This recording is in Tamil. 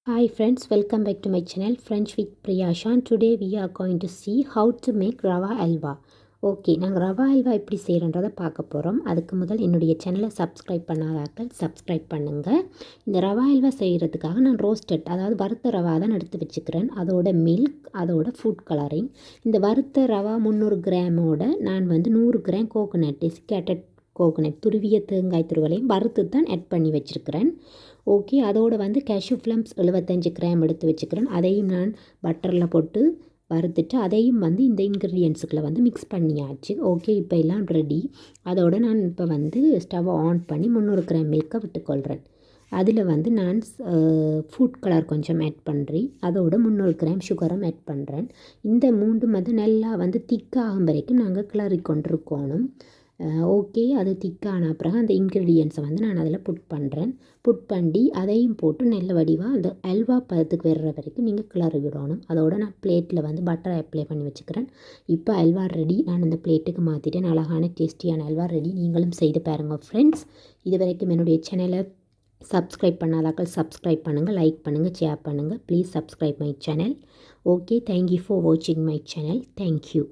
Hi friends, welcome back to my channel French with Priyasha. And today we are going to see how to make rava alva. Okay, நாங்கள் ரவா அல்வா எப்படி செய்கிறன்றதை பார்க்க போகிறோம். அதுக்கு முதல் என்னுடைய சேனலை சப்ஸ்கிரைப் பண்ணாதாக்கள் சப்ஸ்கிரைப் பண்ணுங்கள். இந்த ரவா அல்வா செய்கிறதுக்காக நான் ரோஸ்டட், அதாவது வறுத்த ரவா தான் எடுத்து வச்சுக்கிறேன். அதோட மில்க், அதோட ஃபுட் கலரிங். இந்த வறுத்த ரவா 300 கிராமோட நான் 100 கிராம் கோகோனட், டெசிகேட்டட் கோகோனட், துருவிய தேங்காய் துருவலையும் வறுத்து தான் ஆட் பண்ணி வச்சுருக்கிறேன். ஓகே, அதோடு கேஷ்யூ ஃப்ளம்ஸ் 75 கிராம் எடுத்து வச்சுக்கிறேன். அதையும் நான் பட்டரில் போட்டு வறுத்துட்டு அதையும் இந்த இன்க்ரீடியன்ஸுக்குள்ளே மிக்ஸ் பண்ணியாச்சு. ஓகே, இப்போ எல்லாம் ரெடி. அதோடு நான் இப்போ ஸ்டவ்வை ஆன் பண்ணி 300 கிராம் மில்கை விட்டுக்கொள்கிறேன். அதில் நான் ஃபுட் கலர் கொஞ்சம் ஆட் பண்ணுறேன். அதோட 300 கிராம் சுகரும் ஆட் பண்ணுறேன். இந்த மூண்டும் நல்லா திக்காகும் வரைக்கும் நாங்கள் கிளறி கொண்டிருக்கணும். ஓகே, அது திக்கான பிறகு அந்த இன்க்ரீடியன்ஸை நான் அதில் புட் பண்ணி அதையும் போட்டு நல்ல வடிவாக அந்த அல்வா பதத்துக்கு வர்ற வரைக்கும் நீங்கள் கிளறி விடணும். அதோடு நான் பிளேட்டில் பட்டரை அப்ளை பண்ணி வச்சுக்கிறேன். இப்போ அல்வா ரெடி. நான் அந்த பிளேட்டுக்கு மாற்றிட்டேன். அழகான டேஸ்டியான அல்வா ரெடி. நீங்களும் செய்து பாருங்கள் ஃப்ரெண்ட்ஸ். இது வரைக்கும் என்னுடைய சேனலை சப்ஸ்கிரைப் பண்ணாதாக்கள் சப்ஸ்கிரைப் பண்ணுங்கள், லைக் பண்ணுங்கள், ஷேர் பண்ணுங்கள். Please subscribe my channel. Okay, thank you for வாட்சிங் மை சேனல். தேங்க்யூ.